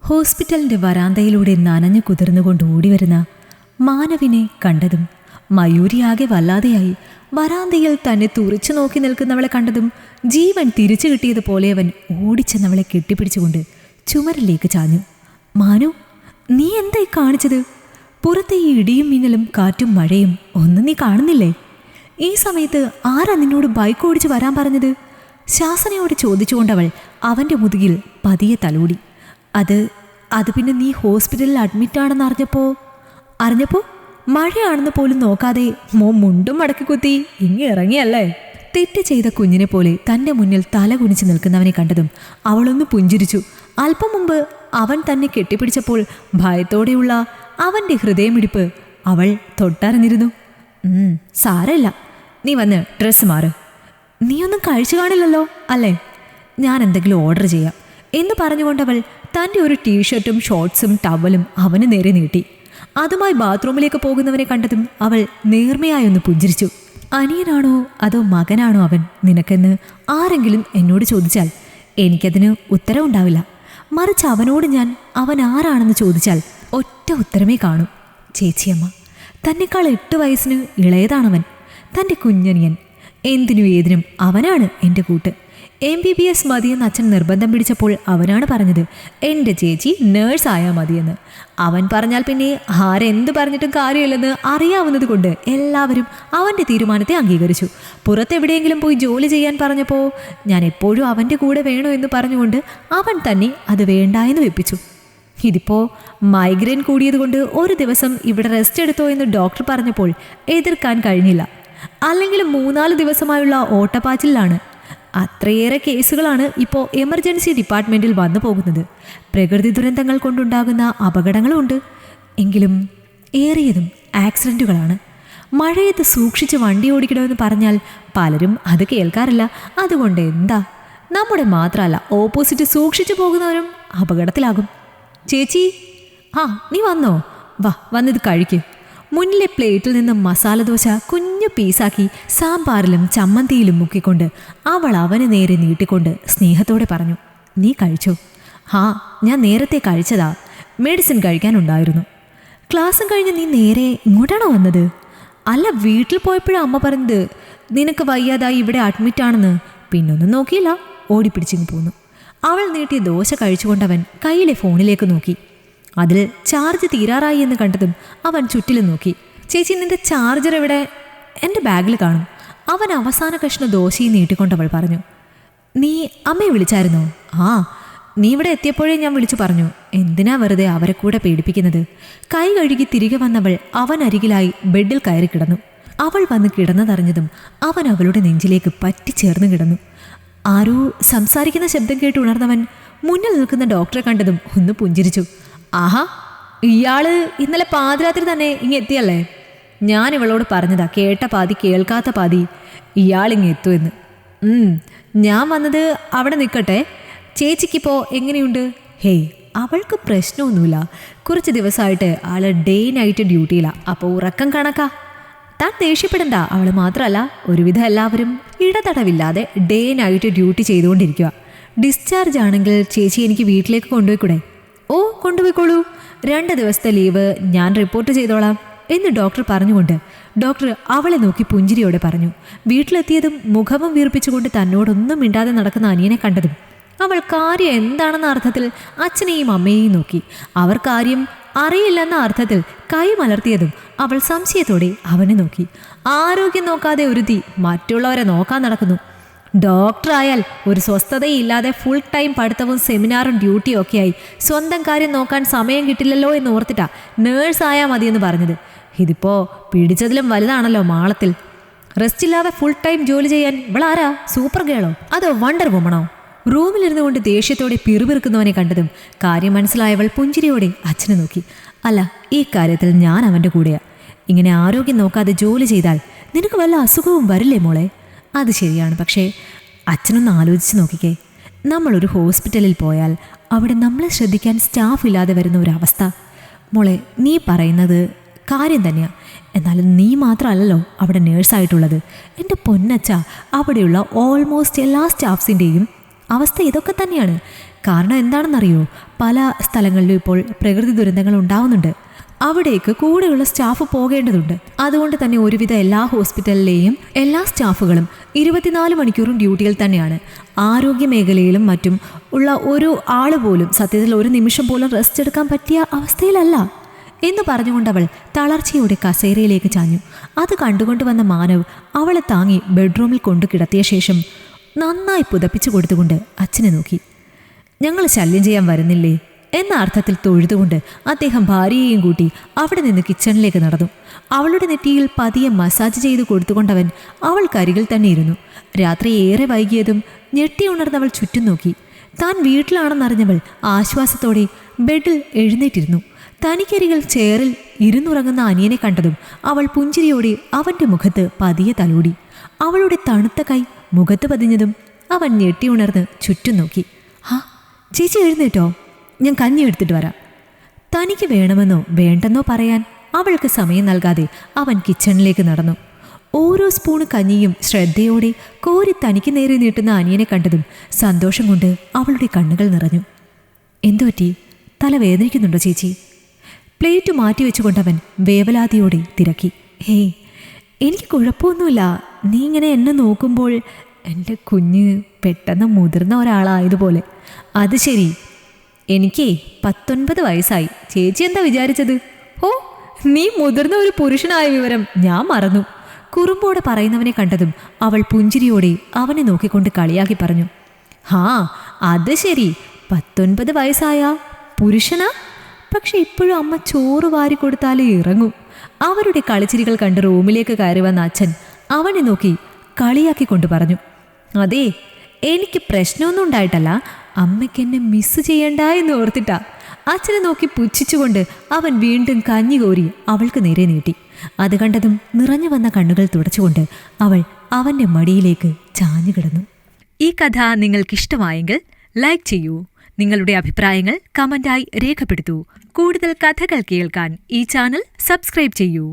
ഹോസ്പിറ്റലിന്റെ വരാന്തയിലൂടെ നനഞ്ഞു കുതിർന്നുകൊണ്ട് ഓടിവരുന്ന മാനവിനെ കണ്ടതും മയൂരിയാകെ വല്ലാതെയായി. വരാന്തയിൽ തന്നെ തുറിച്ചു നോക്കി നിൽക്കുന്നവളെ കണ്ടതും ജീവൻ തിരിച്ചു കിട്ടിയതുപോലെ അവൻ ഓടിച്ചെന്നവളെ കെട്ടിപ്പിടിച്ചുകൊണ്ട് ചുമരിലേക്ക് ചാഞ്ഞു. മാനു, നീ എന്തായി കാണിച്ചത്? പുറത്തെ ഈ ഇടിയും മിന്നലും കാറ്റും മഴയും ഒന്നും നീ കാണുന്നില്ലേ? ഈ സമയത്ത് ആരാ നിന്നോട് ബൈക്ക് ഓടിച്ച് വരാൻ പറഞ്ഞത്? ശാസനയോട് ചോദിച്ചുകൊണ്ടവൾ അവൻ്റെ മുതുകിൽ പതിയെ തലോടി. അത് പിന്നെ നീ ഹോസ്പിറ്റലിൽ അഡ്മിറ്റാണെന്ന് അറിഞ്ഞപ്പോ മഴയാണെന്ന് പോലും നോക്കാതെ മുണ്ടും മടക്കി കുത്തി ഇങ്ങി ഇറങ്ങിയല്ലേ? തെറ്റ് ചെയ്ത കുഞ്ഞിനെ പോലെ തൻ്റെ മുന്നിൽ തല കുനിച്ച് നിൽക്കുന്നവനെ കണ്ടതും അവളൊന്ന് പുഞ്ചിരിച്ചു. അല്പം മുമ്പ് അവൻ തന്നെ കെട്ടിപ്പിടിച്ചപ്പോൾ ഭയത്തോടെയുള്ള അവൻ്റെ ഹൃദയമിടിപ്പ് അവൾ തൊട്ടറിഞ്ഞിരുന്നു. സാരമില്ല, നീ വന്ന് ഡ്രസ്സ് മാറ്. നീയൊന്നും കഴിച്ചു കാണില്ലല്ലോ അല്ലേ? ഞാൻ എന്തെങ്കിലും ഓർഡർ ചെയ്യാം എന്ന് പറഞ്ഞുകൊണ്ടവൾ തൻ്റെ ഒരു ടീഷർട്ടും ഷോർട്ട്സും ടവലും അവന് നേരെ നീട്ടി. അതുമായി ബാത്റൂമിലേക്ക് പോകുന്നവനെ കണ്ടതും അവൾ നേർമയായൊന്ന് പുഞ്ചിരിച്ചു. അനിയനാണോ അതോ മകനാണോ അവൻ നിനക്കെന്ന് ആരെങ്കിലും എന്നോട് ചോദിച്ചാൽ എനിക്കതിന് ഉത്തരവുണ്ടാവില്ല. മറിച്ച് അവനോട് ഞാൻ അവൻ ആരാണെന്ന് ചോദിച്ചാൽ ഒറ്റ ഉത്തരമേ കാണൂ, ചേച്ചിയമ്മ. തന്നെക്കാൾ 8 വയസ്സിന് ഇളയതാണവൻ, തൻ്റെ കുഞ്ഞനിയൻ. എന്തിനും ഏതിനും അവനാണ് എൻ്റെ കൂട്ട്. MBBS മതിയെന്ന് അച്ഛൻ നിർബന്ധം പിടിച്ചപ്പോൾ അവനാണ് പറഞ്ഞത് എൻ്റെ ചേച്ചി നേഴ്സായാൽ മതിയെന്ന്. അവൻ പറഞ്ഞാൽ പിന്നെ ആരെന്ത് പറഞ്ഞിട്ടും കാര്യമില്ലെന്ന് അറിയാവുന്നത് കൊണ്ട് എല്ലാവരും അവൻ്റെ തീരുമാനത്തെ അംഗീകരിച്ചു. പുറത്തെവിടെയെങ്കിലും പോയി ജോലി ചെയ്യാൻ പറഞ്ഞപ്പോൾ ഞാൻ എപ്പോഴും അവൻ്റെ കൂടെ വേണോ എന്ന് പറഞ്ഞുകൊണ്ട് അവൻ തന്നെ അത് വേണ്ട എന്ന് വെപ്പിച്ചു. ഇതിപ്പോൾ മൈഗ്രെയിൻ കൂടിയതുകൊണ്ട് ഒരു ദിവസം ഇവിടെ റെസ്റ്റ് എടുത്തോ എന്ന് ഡോക്ടർ പറഞ്ഞപ്പോൾ എതിർക്കാൻ കഴിഞ്ഞില്ല. അല്ലെങ്കിലും 3-4 ദിവസമായുള്ള ഓട്ടപ്പാച്ചിലാണ്. അത്രയേറെ കേസുകളാണ് ഇപ്പോൾ എമർജൻസി ഡിപ്പാർട്ട്മെൻറ്റിൽ വന്നു പോകുന്നത്. പ്രകൃതി ദുരന്തങ്ങൾ കൊണ്ടുണ്ടാകുന്ന അപകടങ്ങളുമുണ്ട്, എങ്കിലും ഏറിയതും ആക്സിഡൻറ്റുകളാണ്. മഴയത്ത് സൂക്ഷിച്ച് വണ്ടി ഓടിക്കണമെന്ന് പറഞ്ഞാൽ പലരും അത് കേൾക്കാറില്ല. അതുകൊണ്ട് എന്താ, നമ്മുടെ മാത്രമല്ല ഓപ്പോസിറ്റ് സൂക്ഷിച്ചു പോകുന്നവരും അപകടത്തിലാകും. ചേച്ചി, നീ വന്നോ? വന്നിത് കഴിക്ക്. മുന്നിലെ പ്ലേറ്റിൽ നിന്ന് മസാലദോശ കുഞ്ഞു പീസാക്കി സാമ്പാറിലും ചമ്മന്തിയിലും മുക്കിക്കൊണ്ട് അവൾ അവന് നേരെ നീട്ടിക്കൊണ്ട് സ്നേഹത്തോടെ പറഞ്ഞു. നീ കഴിച്ചോ? ഞാൻ നേരത്തെ കഴിച്ചതാ, മെഡിസിൻ കഴിക്കാനുണ്ടായിരുന്നു. ക്ലാസ്സും കഴിഞ്ഞ് നീ നേരെ ഇങ്ങോട്ടാണോ വന്നത്? അല്ല, വീട്ടിൽ പോയപ്പോഴും അമ്മ പറഞ്ഞത് നിനക്ക് വയ്യാതായി ഇവിടെ അഡ്മിറ്റാണെന്ന്. പിന്നൊന്നും നോക്കിയില്ല, ഓടിപ്പിടിച്ചിങ്ങ് പോന്നു. അവൾ നീട്ടിയ ദോശ കഴിച്ചുകൊണ്ടവൻ കയ്യിലെ ഫോണിലേക്ക് നോക്കി. അതിൽ ചാർജ് തീരാറായി എന്ന് കണ്ടതും അവൻ ചുറ്റിലും നോക്കി. ചേച്ചി, നിന്റെ ചാർജർ എവിടെ? എൻ്റെ ബാഗിൽ കാണും. അവൻ അവസാന കഷ്ണം ദോശയും നീട്ടിക്കൊണ്ടവൾ പറഞ്ഞു. നീ അമ്മയെ വിളിച്ചായിരുന്നോ? നീ ഇവിടെ എത്തിയപ്പോഴേ ഞാൻ വിളിച്ചു പറഞ്ഞു. എന്തിനാ വെറുതെ അവരെ കൂടെ പേടിപ്പിക്കുന്നത്? കൈ കഴുകി തിരികെ വന്നവൾ അവൻ അരികിലായി ബെഡിൽ കയറി കിടന്നു. അവൾ വന്ന് കിടന്നതറിഞ്ഞതും അവൻ അവളുടെ നെഞ്ചിലേക്ക് പറ്റിച്ചേർന്ന് കിടന്നു. ആരോ സംസാരിക്കുന്ന ശബ്ദം കേട്ട് ഉണർന്നവൻ മുന്നിൽ നിൽക്കുന്ന ഡോക്ടറെ കണ്ടതും ഒന്ന് പുഞ്ചിരിച്ചു. ഇയാള് ഇന്നലെ പാതിരാത്രി തന്നെ ഇങ്ങെത്തിയല്ലേ? ഞാൻ ഇവളോട് പറഞ്ഞതാ, കേട്ട പാതി കേൾക്കാത്ത പാതി ഇയാളിങ്ങ് എത്തുമെന്ന്. ഞാൻ വന്നത് അവിടെ നിൽക്കട്ടെ. ചേച്ചിക്കിപ്പോൾ എങ്ങനെയുണ്ട്? അവൾക്ക് പ്രശ്നമൊന്നുമില്ല. കുറച്ച് ദിവസമായിട്ട് ആള് ഡേ നൈറ്റ് ഡ്യൂട്ടിയിലാണ്. അപ്പോൾ ഉറക്കം കണക്കാ. താൻ ദേഷ്യപ്പെടണ്ട. അവൾ മാത്രമല്ല, ഒരുവിധം എല്ലാവരും ഇടതടവില്ലാതെ ഡേ നൈറ്റ് ഡ്യൂട്ടി ചെയ്തുകൊണ്ടിരിക്കുക. ഡിസ്ചാർജ് ആണെങ്കിൽ ചേച്ചി എനിക്ക് വീട്ടിലേക്ക് കൊണ്ടുപോയിക്കൂടെ? കൊണ്ടുപോയിക്കോളൂ. 2 ദിവസത്തെ ലീവ് ഞാൻ റിപ്പോർട്ട് ചെയ്തോളാം എന്ന് ഡോക്ടർ പറഞ്ഞുകൊണ്ട് ഡോക്ടർ അവളെ നോക്കി പുഞ്ചിരിയോടെ പറഞ്ഞു. വീട്ടിലെത്തിയതും മുഖവും വീർപ്പിച്ചുകൊണ്ട് തന്നോടൊന്നും മിണ്ടാതെ നടക്കുന്ന അനിയനെ കണ്ടതും അവൾ കാര്യം എന്താണെന്ന അർത്ഥത്തിൽ അച്ഛനെയും അമ്മയെയും നോക്കി. അവർ കാര്യം അറിയില്ലെന്ന അർത്ഥത്തിൽ കൈ മലർത്തിയതും അവൾ സംശയത്തോടെ അവനെ നോക്കി. ആരോഗ്യം നോക്കാതെ ഒരുത്തി മറ്റുള്ളവരെ നോക്കാൻ നടക്കുന്നു. ഡോക്ടറായാൽ ഒരു സ്വസ്ഥതയില്ലാതെ ഫുൾ ടൈം പഠിത്തവും സെമിനാറും ഡ്യൂട്ടിയും ഒക്കെയായി സ്വന്തം കാര്യം നോക്കാൻ സമയം കിട്ടില്ലല്ലോ എന്ന് ഓർത്തിട്ടാ നേഴ്സായാൽ മതിയെന്ന് പറഞ്ഞത്. ഇതിപ്പോൾ പിടിച്ചതിലും വലുതാണല്ലോ മാളത്തിൽ. റെസ്റ്റ് ഇല്ലാതെ ഫുൾ ടൈം ജോലി ചെയ്യാൻ ഇവളാരാ? സൂപ്പർ ഗേളോ അതോ വണ്ടർ വുമണോ? റൂമിലിരുന്നു കൊണ്ട് ദേഷ്യത്തോടെ പിറുപിറുക്കുന്നവനെ കണ്ടതും കാര്യം മനസ്സിലായവൾ പുഞ്ചിരിയോടെ അച്ഛനെ നോക്കി. അല്ല, ഈ കാര്യത്തിൽ ഞാൻ അവൻ്റെ കൂടെയാ. ഇങ്ങനെ ആരോഗ്യം നോക്കാതെ ജോലി ചെയ്താൽ നിനക്ക് വല്ല അസുഖവും വരില്ലേ മോളെ? അത് ശരിയാണ്, പക്ഷേ അച്ഛനൊന്ന് ആലോചിച്ച് നോക്കിക്കേ. നമ്മളൊരു ഹോസ്പിറ്റലിൽ പോയാൽ അവിടെ നമ്മളെ ശ്രദ്ധിക്കാൻ സ്റ്റാഫ് ഇല്ലാതെ വരുന്ന ഒരവസ്ഥ. മോളെ, നീ പറയുന്നത് കാര്യം തന്നെയാണ്. എന്നാലും നീ മാത്രമല്ലല്ലോ അവിടെ നേഴ്സായിട്ടുള്ളത്. എൻ്റെ പൊന്നച്ച, അവിടെയുള്ള ഓൾമോസ്റ്റ് എല്ലാ സ്റ്റാഫ്സിൻ്റെയും അവസ്ഥ ഇതൊക്കെ തന്നെയാണ്. കാരണം എന്താണെന്നറിയോ, പല സ്ഥലങ്ങളിലും ഇപ്പോൾ പ്രകൃതി ദുരന്തങ്ങൾ ഉണ്ടാവുന്നുണ്ട്. അവിടേക്ക് കൂടെയുള്ള സ്റ്റാഫ് പോകേണ്ടതുണ്ട്. അതുകൊണ്ട് തന്നെ ഒരുവിധ എല്ലാ ഹോസ്പിറ്റലിലെയും എല്ലാ സ്റ്റാഫുകളും 24 മണിക്കൂറും ഡ്യൂട്ടിയിൽ തന്നെയാണ്. ആരോഗ്യ മേഖലയിലും മറ്റും ഉള്ള ഒരു ആൾ പോലും സത്യത്തിൽ ഒരു നിമിഷം പോലും റെസ്റ്റ് എടുക്കാൻ പറ്റിയ അവസ്ഥയിലല്ല എന്ന് പറഞ്ഞുകൊണ്ടവൾ തളർച്ചയോടെ കസേരയിലേക്ക് ചാഞ്ഞു. അത് കണ്ടുകൊണ്ട് വന്ന മാനവ് അവളെ താങ്ങി ബെഡ്റൂമിൽ കൊണ്ടു കിടത്തിയ ശേഷം നന്നായി പുതപ്പിച്ചു കൊടുത്തുകൊണ്ട് അച്ഛനെ നോക്കി. ഞങ്ങൾ ശല്യം ചെയ്യാൻ വരുന്നില്ലേ എന്ന അർത്ഥത്തിൽ തൊഴുതുകൊണ്ട് അദ്ദേഹം ഭാര്യയെയും കൂട്ടി അവിടെ നിന്ന് കിച്ചണിലേക്ക് നടന്നു. അവളുടെ നെറ്റിയിൽ പതിയെ മസാജ് ചെയ്തു കൊടുത്തുകൊണ്ടവൻ അവൾക്കരികിൽ തന്നെ ഇരുന്നു. രാത്രി ഏറെ വൈകിയതും ഞെട്ടി ഉണർന്നവൾ ചുറ്റും നോക്കി. താൻ വീട്ടിലാണെന്നറിഞ്ഞവൾ ആശ്വാസത്തോടെ ബെഡിൽ എഴുന്നേറ്റിരുന്നു. തനിക്കരികിൽ ചെയറിൽ ഇരുന്നുറങ്ങുന്ന അനിയനെ കണ്ടതും അവൾ പുഞ്ചിരിയോടെ അവൻ്റെ മുഖത്ത് പതിയെ തലോടി. അവളുടെ തണുത്ത കൈ മുഖത്ത് പതിഞ്ഞതും അവൻ ഞെട്ടി ഉണർന്ന് ചുറ്റും നോക്കി. ആ ചേച്ചി എഴുന്നേറ്റോ? ഞാൻ കഞ്ഞി എടുത്തിട്ട് വരാം. തനിക്ക് വേണമെന്നോ വേണ്ടെന്നോ പറയാൻ അവൾക്ക് സമയം നൽകാതെ അവൻ കിച്ചണിലേക്ക് നടന്നു. ഓരോ സ്പൂണ് കഞ്ഞിയും ശ്രദ്ധയോടെ കോരി തനിക്ക് നേരെ നീട്ടുന്ന അനിയനെ കണ്ടതും സന്തോഷം കൊണ്ട് അവളുടെ കണ്ണുകൾ നിറഞ്ഞു. എന്തുപറ്റി? തല വേദനിക്കുന്നുണ്ടോ ചേച്ചി? പ്ലേറ്റ് മാറ്റിവെച്ചുകൊണ്ടവൻ വേവലാതിയോടെ തിരക്കി. ഹേയ്, എനിക്ക് കുഴപ്പമൊന്നുമില്ല. നീ ഇങ്ങനെ എന്നെ നോക്കുമ്പോൾ എൻ്റെ കുഞ്ഞ് പെട്ടെന്ന് മുതിർന്ന ഒരാളായതുപോലെ. അത് ശരി, എനിക്ക് 19 വയസ്സായി. ചേച്ചി എന്താ വിചാരിച്ചത്? ഓ, നീ മുതിർന്ന ഒരു പുരുഷനായ വിവരം ഞാൻ മറന്നു. കുറുമ്പോടെ പറയുന്നവനെ കണ്ടതും അവൾ പുഞ്ചിരിയോടെ അവനെ നോക്കിക്കൊണ്ട് കളിയാക്കി പറഞ്ഞു. ഹാ, അത് ശരി, 19 വയസ്സായ പുരുഷനാ? പക്ഷെ ഇപ്പോഴും അമ്മ ചോറ് വാരി കൊടുത്താലേ ഇറങ്ങും. അവരുടെ കളിച്ചിരികൾ കണ്ട് റൂമിലേക്ക് കയറി വന്ന അച്ഛൻ അവനെ നോക്കി കളിയാക്കിക്കൊണ്ട് പറഞ്ഞു. അതേ, എനിക്ക് പ്രശ്നമൊന്നും ഉണ്ടായിട്ടല്ല, അമ്മയ്ക്ക് എന്നെ മിസ് ചെയ്യണ്ട എന്ന് ഓർത്തിട്ടാ. അച്ഛനെ നോക്കി പുച്ഛിച്ചുകൊണ്ട് അവൻ വീണ്ടും കഞ്ഞി കോരി അവൾക്ക് നേരെ നീട്ടി. അത് കണ്ടതും നിറഞ്ഞു വന്ന കണ്ണുകൾ തുടച്ചുകൊണ്ട് അവൾ അവൻ്റെ മടിയിലേക്ക് ചാഞ്ഞു കിടന്നു. ഈ കഥ നിങ്ങൾക്കിഷ്ടമായെങ്കിൽ ലൈക്ക് ചെയ്യൂ. നിങ്ങളുടെ അഭിപ്രായങ്ങൾ കമന്റായി രേഖപ്പെടുത്തൂ. കൂടുതൽ കഥകൾ കേൾക്കാൻ ഈ ചാനൽ സബ്സ്ക്രൈബ് ചെയ്യൂ.